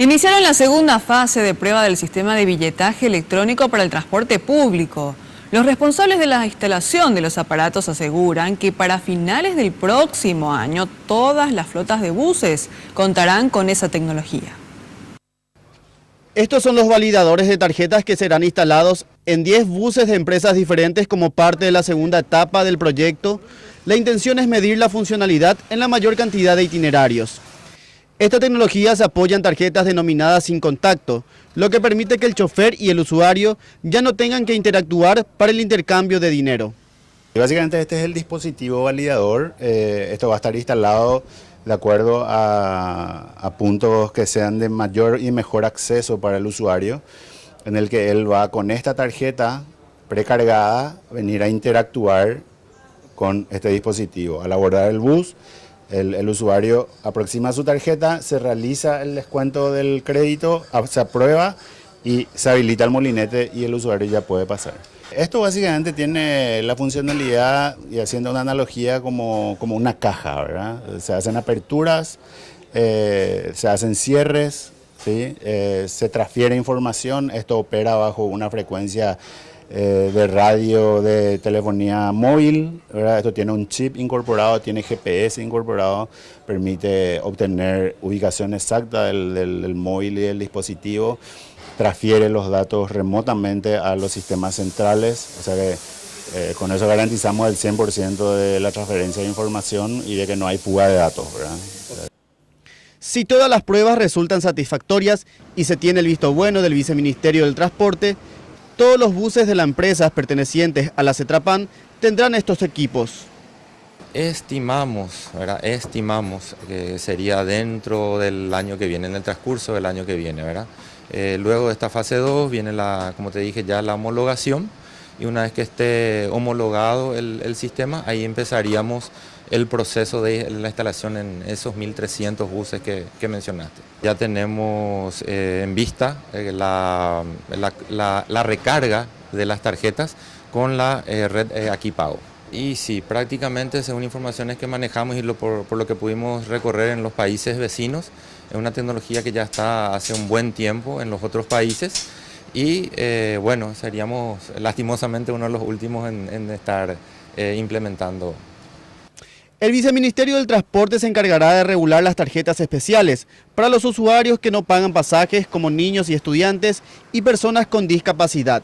Iniciaron la segunda fase de prueba del sistema de billetaje electrónico para el transporte público. Los responsables de la instalación de los aparatos aseguran que para finales del próximo año todas las flotas de buses contarán con esa tecnología. Estos son los validadores de tarjetas que serán instalados en 10 buses de empresas diferentes como parte de la segunda etapa del proyecto. La intención es medir la funcionalidad en la mayor cantidad de itinerarios. Esta tecnología se apoya en tarjetas denominadas sin contacto, lo que permite que el chofer y el usuario ya no tengan que interactuar para el intercambio de dinero. Básicamente este es el dispositivo validador. Esto va a estar instalado de acuerdo a puntos que sean de mayor y mejor acceso para el usuario, en el que él va con esta tarjeta precargada venir a interactuar con este dispositivo. Al abordar el bus, el usuario aproxima su tarjeta, se realiza el descuento del crédito, se aprueba y se habilita el molinete y el usuario ya puede pasar. Esto básicamente tiene la funcionalidad, y haciendo una analogía, como una caja, ¿verdad? Se hacen aperturas, se hacen cierres, ¿sí? Se transfiere información. Esto opera bajo una frecuencia de radio, de telefonía móvil, ¿verdad? Esto tiene un chip incorporado, tiene GPS incorporado, permite obtener ubicación exacta del móvil y del dispositivo, transfiere los datos remotamente a los sistemas centrales, o sea que con eso garantizamos el 100% de la transferencia de información y de que no hay fuga de datos, ¿verdad? Si todas las pruebas resultan satisfactorias y se tiene el visto bueno del Viceministerio del Transporte, todos los buses de las empresas pertenecientes a la Cetrapan tendrán estos equipos. Estimamos que sería dentro del año que viene, en el transcurso del año que viene, ¿verdad? Luego de esta fase 2 viene, como te dije, ya la homologación, y una vez que esté homologado el sistema, ahí empezaríamos el proceso de la instalación en esos 1.300 buses que mencionaste. Ya tenemos en vista la recarga de las tarjetas con la red Aquí Pago. Y sí, prácticamente según informaciones que manejamos y por lo que pudimos recorrer en los países vecinos, es una tecnología que ya está hace un buen tiempo en los otros países y bueno, seríamos lastimosamente uno de los últimos en estar implementando. El Viceministerio del Transporte se encargará de regular las tarjetas especiales para los usuarios que no pagan pasajes, como niños y estudiantes y personas con discapacidad.